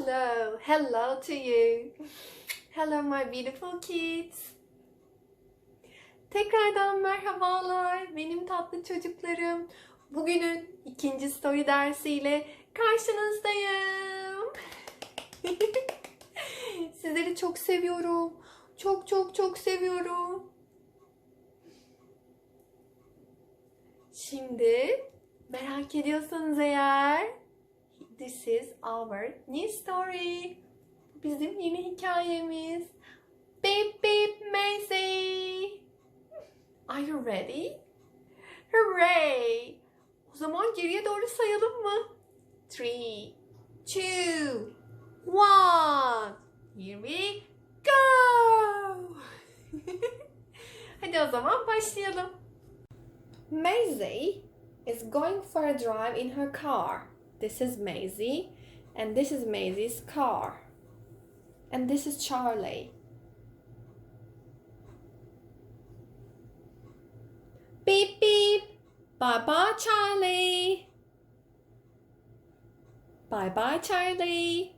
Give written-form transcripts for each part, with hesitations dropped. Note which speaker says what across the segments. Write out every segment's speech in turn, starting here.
Speaker 1: Hello to you. Hello my beautiful kids. Tekrardan merhabalar benim tatlı çocuklarım. Bugünün ikinci story dersiyle karşınızdayım. Sizleri çok seviyorum. Çok seviyorum. Şimdi merak ediyorsanız eğer, this is our new story. Bizim yeni hikayemiz. Beep beep Maisy. Are you ready? Hooray! O zaman geriye doğru sayalım mı? 3, 2, 1. Here we go! Hadi o zaman başlayalım. Maisy is going for a drive in her car. This is Maisy, and this is Maisy's car. And this is Charlie. Beep beep. Bye bye Charlie. Bye bye Charlie.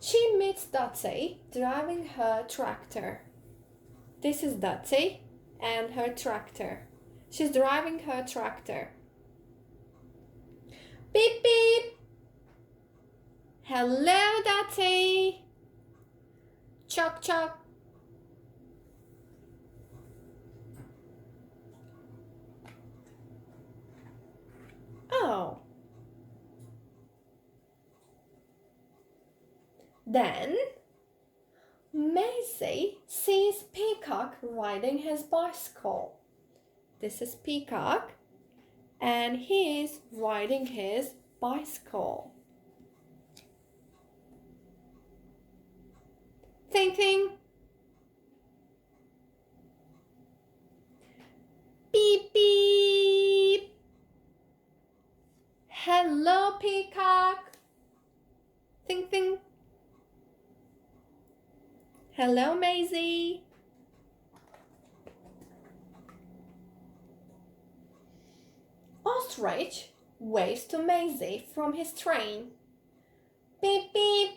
Speaker 1: She meets Dottie driving her tractor. This is Dottie and her tractor. She's driving her tractor. Beep beep. Hello, Dottie. Chock chock. Oh. Then Maisy sees Peacock riding his bicycle. This is Peacock, and he is riding his bicycle. Ting ting. Beep beep. Hello, Peacock. Ting ting. Hello, Maisy. Ostrich waves to Maisy from his train. Beep beep.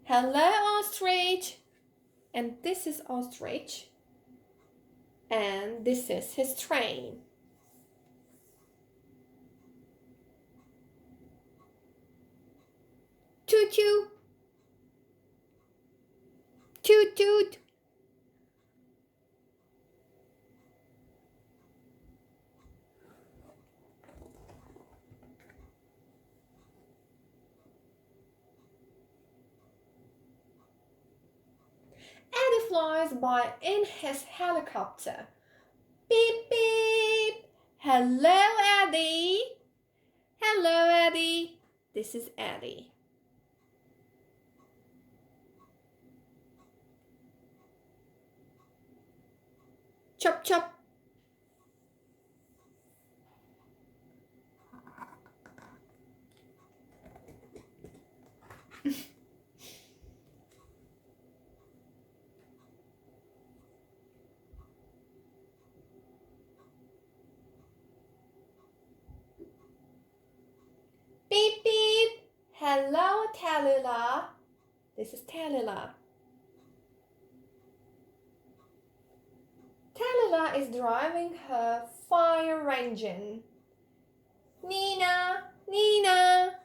Speaker 1: Hello, Ostrich. And this is Ostrich. And this is his train. Toot toot. Toot toot. Eddie flies by in his helicopter. Beep beep. Hello, Eddie. Hello, Eddie. This is Eddie. Chop chop. Beep beep. Hello, Tallulah. This is Tallulah. Tallulah is driving her fire engine. Nina, Nina.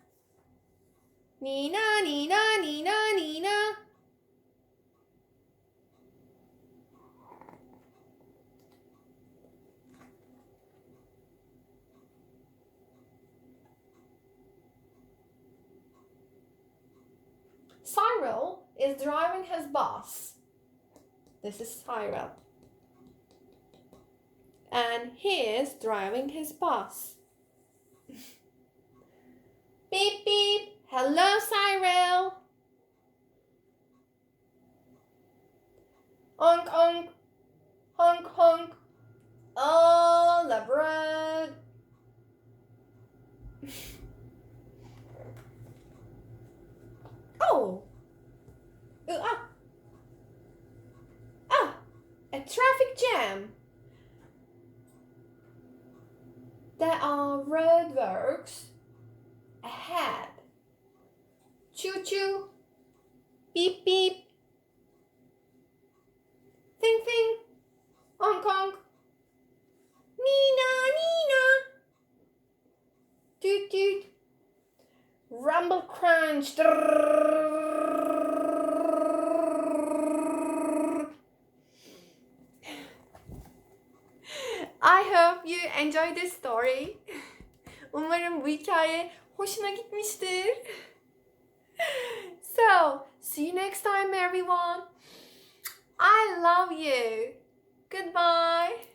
Speaker 1: Nina, Nina, Nina, Nina. Cyril is driving his bus. This is Cyril. And he is driving his bus. Beep beep. Hello, Cyril. Honk honk. Honk honk. All the road. Oh. Ah. traffic jam. There are roadworks ahead. Choo choo. Beep beep. Thing thing. Honk honk. Nina Nina. Toot toot. Rumble crunch. I hope you enjoyed this story. Umarım bu hikaye hoşuna gitmiştir. So, see you next time everyone. I love you. Goodbye.